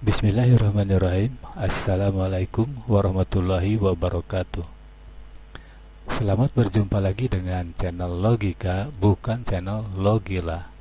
Bismillahirrahmanirrahim. Assalamualaikum warahmatullahi wabarakatuh. Selamat berjumpa lagi dengan channel Logika, bukan channel Logila.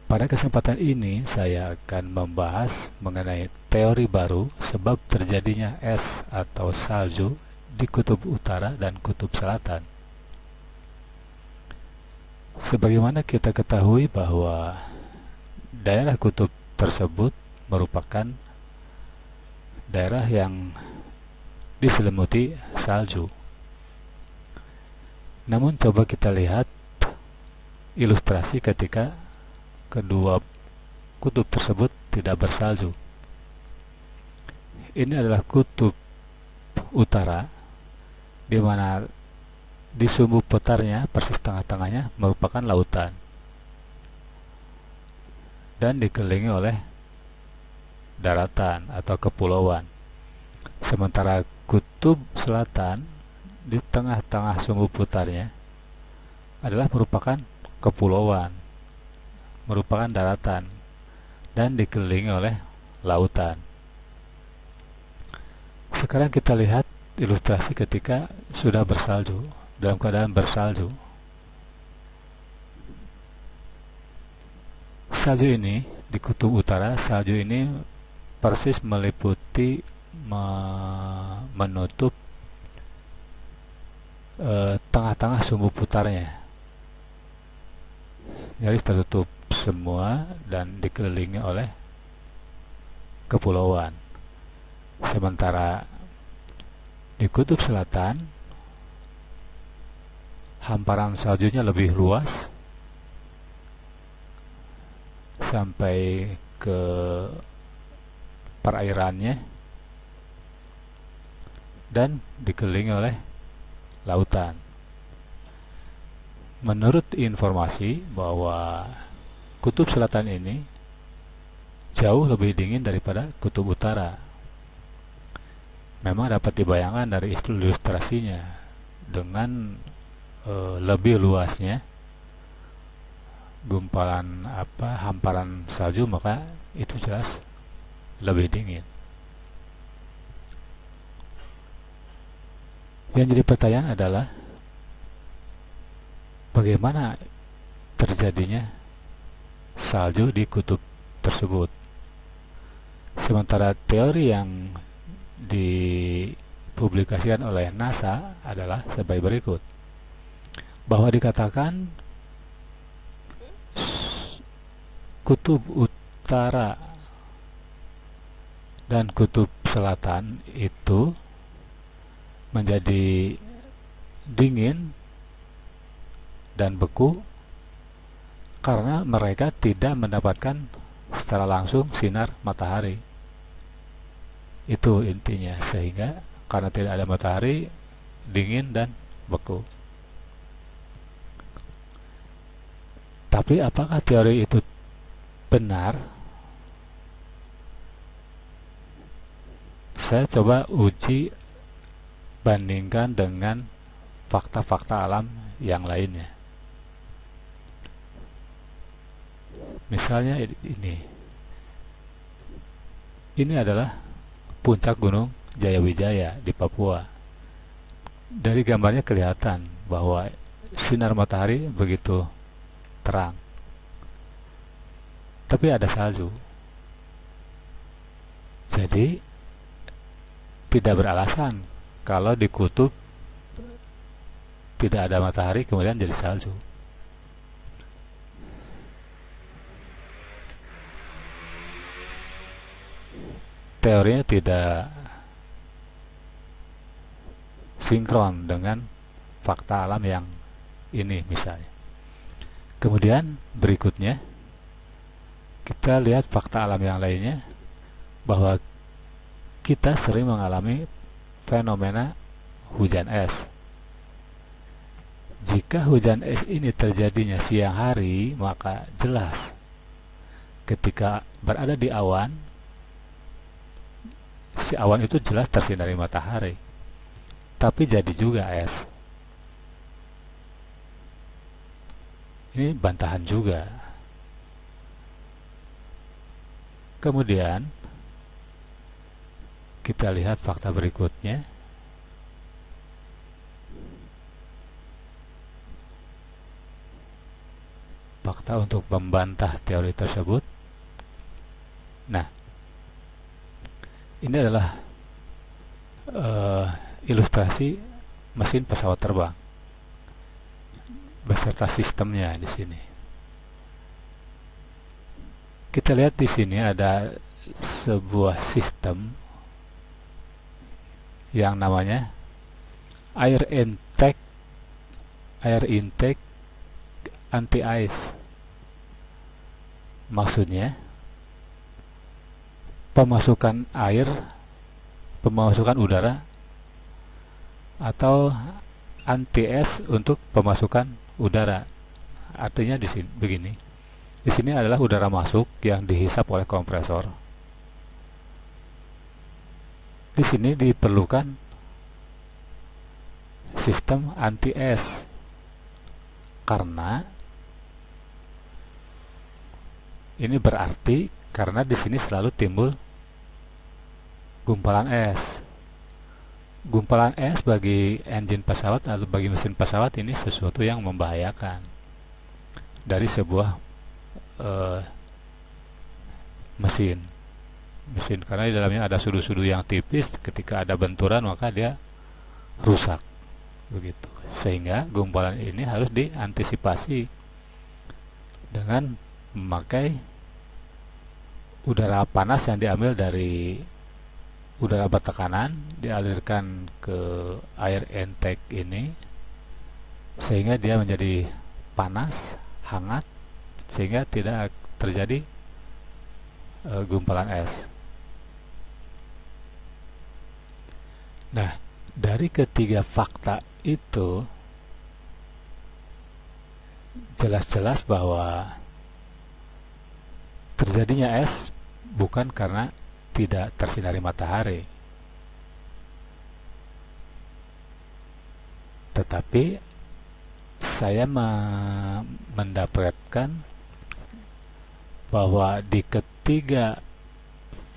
Pada kesempatan ini saya akan membahas mengenai teori baru sebab terjadinya es atau salju di kutub utara dan kutub selatan. Sebagaimana kita ketahui bahwa daerah kutub tersebut merupakan daerah yang diselimuti salju. Namun coba kita lihat ilustrasi ketika kedua kutub tersebut tidak bersalju. Ini adalah kutub utara, di mana di sumbu putarnya persis tengah-tengahnya merupakan lautan dan dikelilingi oleh daratan atau kepulauan. Sementara kutub selatan di tengah-tengah sumbu putarnya adalah merupakan kepulauan, merupakan daratan dan dikelilingi oleh lautan. Sekarang kita lihat ilustrasi ketika sudah bersalju, dalam keadaan bersalju. Salju ini di kutub utara, salju ini persis meliputi, menutup tengah-tengah sumbu putarnya. Nyaris tertutup semua dan dikelilingi oleh kepulauan. Sementara di kutub selatan, hamparan saljunya lebih luas sampai ke perairannya dan dikelilingi oleh lautan. Menurut informasi bahwa kutub selatan ini jauh lebih dingin daripada kutub utara. Memang dapat dibayangkan dari ilustrasinya dengan lebih luasnya gumpalan hamparan salju, maka itu jelas lebih dingin. Yang jadi pertanyaan adalah bagaimana terjadinya salju di kutub tersebut. Sementara teori yang dipublikasikan oleh NASA adalah sebagai berikut, bahwa dikatakan kutub utara dan kutub selatan itu menjadi dingin dan beku karena mereka tidak mendapatkan secara langsung sinar matahari. Itu intinya, sehingga karena tidak ada matahari, dingin dan beku. Tapi apakah teori itu benar? Saya coba uji bandingkan dengan fakta-fakta alam yang lainnya. Misalnya ini adalah puncak gunung Jayawijaya di Papua. Dari gambarnya kelihatan bahwa sinar matahari begitu terang, tapi ada salju. Jadi tidak beralasan kalau di kutub tidak ada matahari kemudian jadi salju. Teorinya tidak sinkron dengan fakta alam yang ini misalnya. Kemudian berikutnya kita lihat fakta alam yang lainnya, bahwa kita sering mengalami fenomena hujan es. Jika hujan es ini terjadinya siang hari, maka jelas ketika berada di awan, si awan itu jelas tersinari matahari, tapi jadi juga es. Ini bantahan juga. Kemudian kita lihat fakta berikutnya. Fakta untuk membantah teori tersebut. Nah, ini adalah ilustrasi mesin pesawat terbang beserta sistemnya di sini. Kita lihat di sini ada sebuah sistem yang namanya air intake anti-ice. Maksudnya pemasukan udara atau anti-es untuk pemasukan udara. Artinya di sini begini. Di sini adalah udara masuk yang dihisap oleh kompresor. Di sini diperlukan sistem anti-es karena ini berarti karena di sini selalu timbul gumpalan es. Gumpalan es bagi engine pesawat atau bagi mesin pesawat ini sesuatu yang membahayakan dari sebuah mesin karena di dalamnya ada sudu-sudu yang tipis. Ketika ada benturan maka dia rusak begitu. Sehingga gumpalan ini harus diantisipasi dengan memakai udara panas yang diambil dari udara bertekanan, dialirkan ke air intake ini sehingga dia menjadi panas, hangat, sehingga tidak terjadi gumpalan es. Nah, dari ketiga fakta itu jelas-jelas bahwa terjadinya es bukan karena tidak tersinari matahari, tetapi saya mendapatkan bahwa di ketiga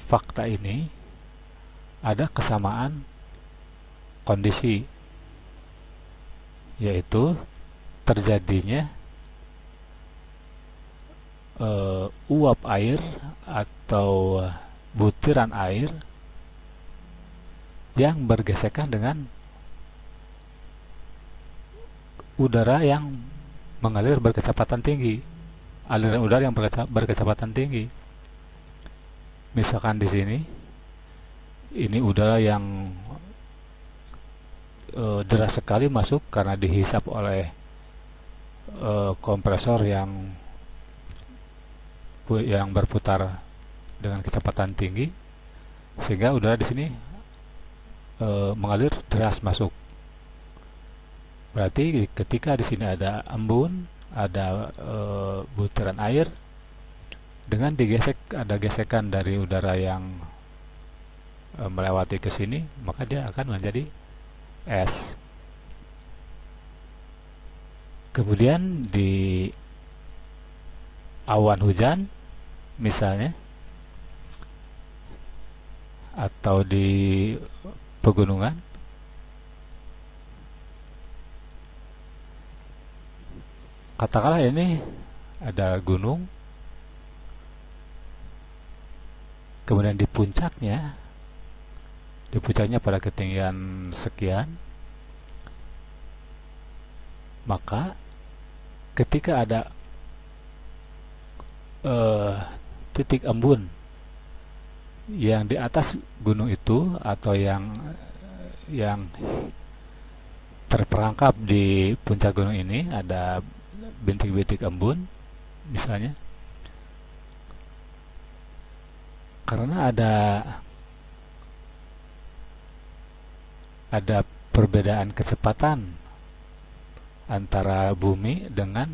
fakta ini ada kesamaan kondisi, yaitu terjadinya uap air atau butiran air yang bergesekan dengan udara yang mengalir berkecepatan tinggi, aliran udara yang berkecepatan tinggi. Misalkan di sini, ini udara yang deras sekali masuk karena dihisap oleh kompresor yang berputar dengan kecepatan tinggi, sehingga udara di sini mengalir deras masuk. Berarti ketika di sini ada embun, ada butiran air, dengan ada gesekan dari udara yang melewati ke sini, maka dia akan menjadi es. Kemudian di awan hujan misalnya, atau di pegunungan, katakanlah ini ada gunung, kemudian di puncaknya pada ketinggian sekian, maka ketika ada titik embun yang di atas gunung itu atau yang terperangkap di puncak gunung ini, ada bintik-bintik embun misalnya, karena ada perbedaan kecepatan antara bumi dengan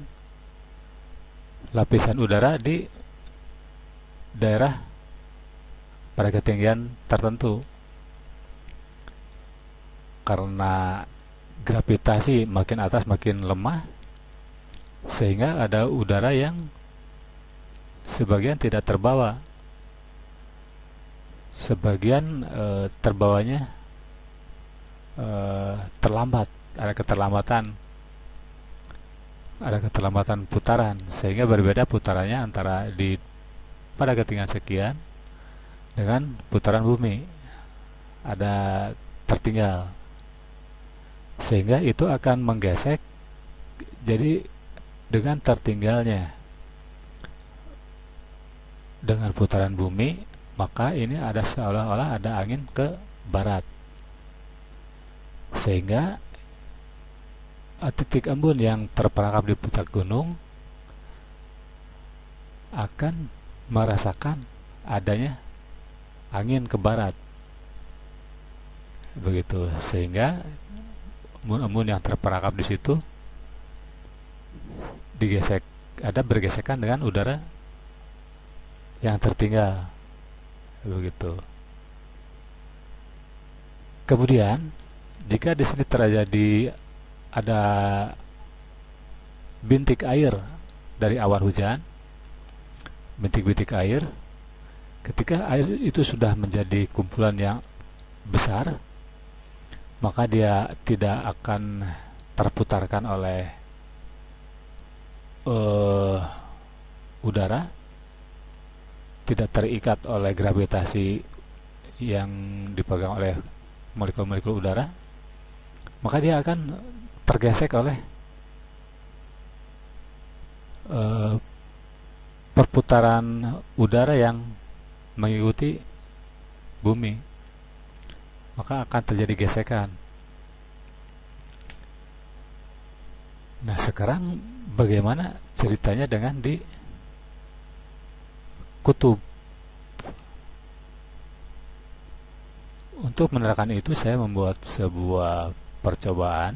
lapisan udara di daerah pada ketinggian tertentu. Karena gravitasi makin atas makin lemah, sehingga ada udara yang sebagian tidak terbawa sebagian terbawanya terlambat, ada keterlambatan putaran, sehingga berbeda putarannya antara pada ketinggian sekian dengan putaran bumi, ada tertinggal, sehingga itu akan menggesek. Jadi dengan tertinggalnya dengan putaran bumi, maka ini ada seolah-olah ada angin ke barat, sehingga titik embun yang terperangkap di puncak gunung akan merasakan adanya angin ke barat, begitu, sehingga embun-embun yang terperangkap di situ bergesekan dengan udara yang tertinggal, begitu. Kemudian jika di sini terjadi ada bintik air dari awan hujan, bintik-bintik air, ketika air itu sudah menjadi kumpulan yang besar, maka dia tidak akan terputarkan oleh udara, tidak terikat oleh gravitasi yang dipegang oleh molekul-molekul udara, maka dia akan tergesek oleh perputaran udara yang mengikuti bumi, maka akan terjadi gesekan. Nah, sekarang bagaimana ceritanya dengan di kutub? Untuk menerangkan itu, saya membuat sebuah percobaan.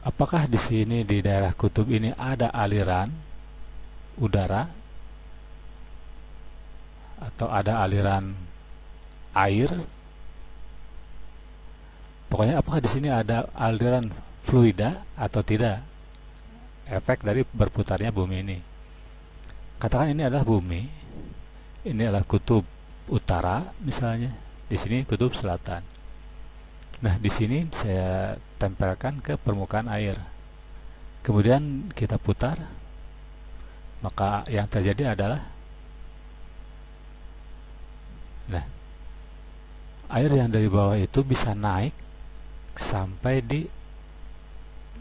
Apakah di sini di daerah kutub ini ada aliran udara atau ada aliran air? Pokoknya apakah di sini ada aliran fluida atau tidak? Efek dari berputarnya bumi ini. Katakan ini adalah bumi, ini adalah kutub utara misalnya, di sini kutub selatan. Nah, di sini saya tempelkan ke permukaan air. Kemudian kita putar, maka yang terjadi adalah, nah, air yang dari bawah itu bisa naik sampai di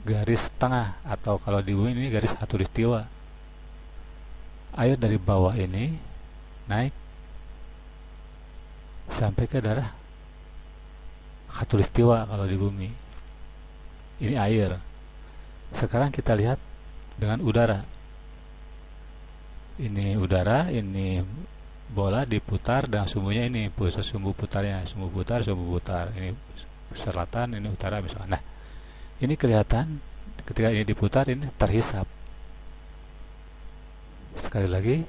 garis tengah, atau kalau di bumi ini garis khatulistiwa. Air dari bawah ini naik sampai ke daerah khatulistiwa kalau di bumi. Ini air. Sekarang kita lihat dengan udara. Ini udara, ini bola diputar dan sumbunya ini, pusat sumbu putarnya, sumbu putar. Ini selatan, ini utara misalnya. Nah, ini kelihatan ketika ini diputar, ini terhisap. Sekali lagi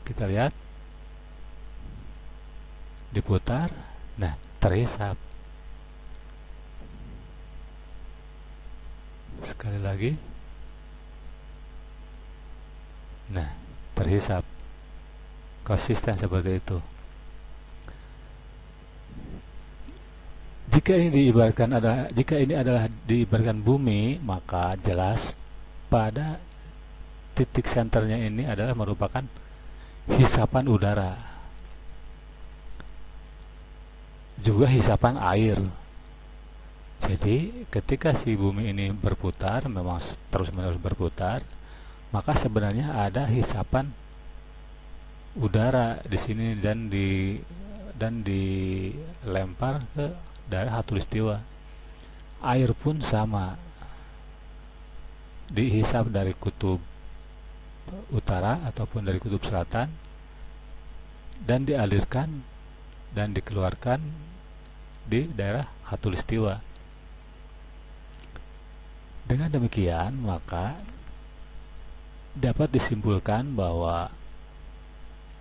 kita lihat, diputar, nah terhisap. Sekali lagi, nah terhisap. Konsisten seperti itu. Jika ini adalah diibaratkan bumi, maka jelas pada titik senternya ini adalah merupakan hisapan udara, juga hisapan air. Jadi ketika si bumi ini berputar, memang terus-menerus berputar, maka sebenarnya ada hisapan udara di sini dan dilempar ke daerah khatulistiwa. Air pun sama, dihisap dari kutub utara ataupun dari kutub selatan dan dialirkan dan dikeluarkan di daerah khatulistiwa. Dengan demikian, maka dapat disimpulkan bahwa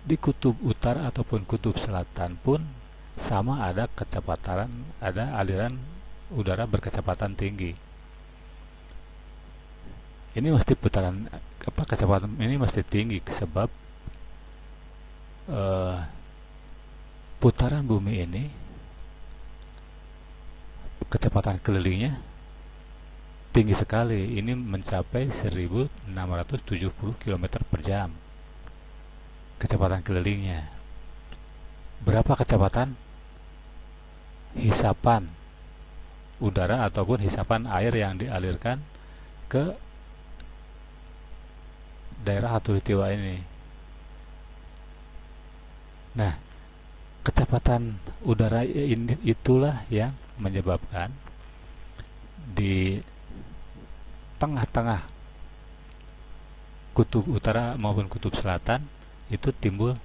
di kutub utara ataupun kutub selatan pun sama, ada aliran udara berkecepatan tinggi. Ini mesti putaran kecepatan ini mesti tinggi sebab putaran bumi ini kecepatan kelilingnya tinggi sekali. Ini mencapai 1670 km per jam kecepatan kelilingnya. Berapa kecepatan hisapan udara ataupun hisapan air yang dialirkan ke daerah khatulistiwa ini? Nah, kecepatan udara ini itulah yang menyebabkan di tengah-tengah kutub utara maupun kutub selatan itu timbul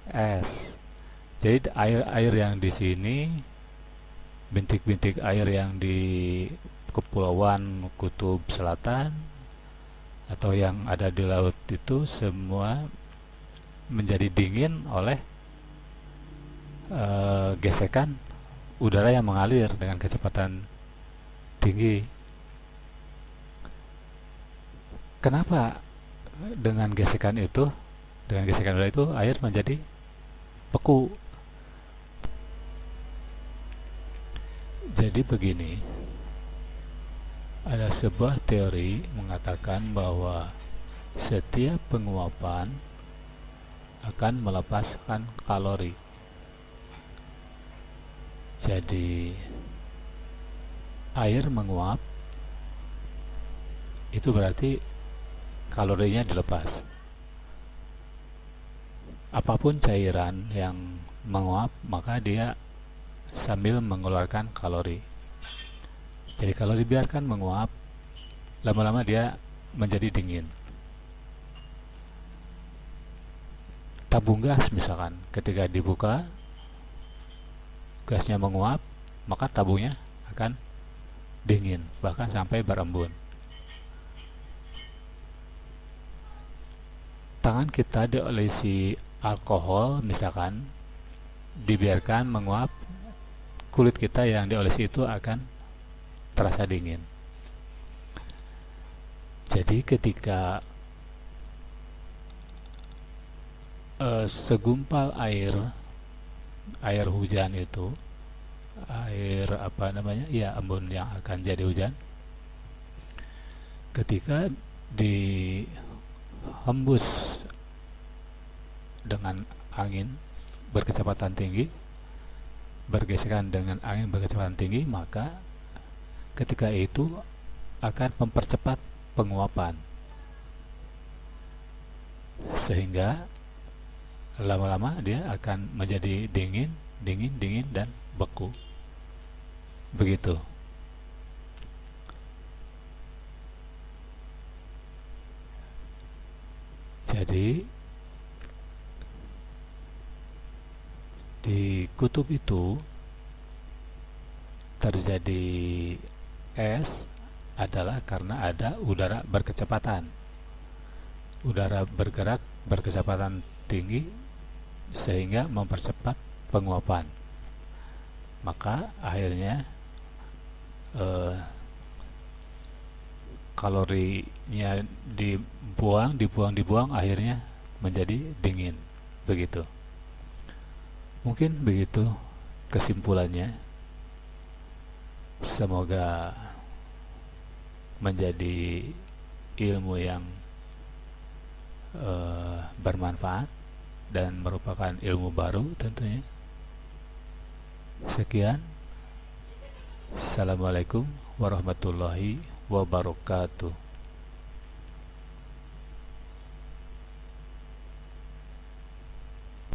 es. Jadi air-air yang di sini, bintik-bintik air yang di kepulauan kutub selatan atau yang ada di laut itu semua menjadi dingin oleh gesekan udara yang mengalir dengan kecepatan tinggi. Kenapa dengan gesekan udara itu air menjadi beku? Jadi begini, ada sebuah teori mengatakan bahwa setiap penguapan akan melepaskan kalori. Jadi air menguap itu berarti kalorinya dilepas. Apapun cairan yang menguap maka dia sambil mengeluarkan kalori. Jadi kalau dibiarkan menguap, lama-lama dia menjadi dingin. Tabung gas misalkan, ketika dibuka gasnya menguap, maka tabungnya akan dingin, bahkan sampai berembun. Tangan kita diolesi alkohol misalkan, dibiarkan menguap, kulit kita yang diolesi itu akan terasa dingin. Jadi ketika segumpal air hujan itu, air embun yang akan jadi hujan, ketika dihembus dengan angin berkecepatan tinggi, bergesekan dengan angin berkecepatan tinggi, maka ketika itu akan mempercepat penguapan, sehingga lama-lama dia akan menjadi dingin dan beku. Begitu. Jadi di kutub itu terjadi es adalah karena ada udara berkecepatan. Udara bergerak berkecepatan tinggi sehingga mempercepat penguapan. Maka akhirnya kalorinya dibuang, akhirnya menjadi dingin. Begitu. Mungkin begitu kesimpulannya. Semoga menjadi ilmu yang bermanfaat dan merupakan ilmu baru tentunya. Sekian. Assalamualaikum warahmatullahi wabarakatuh.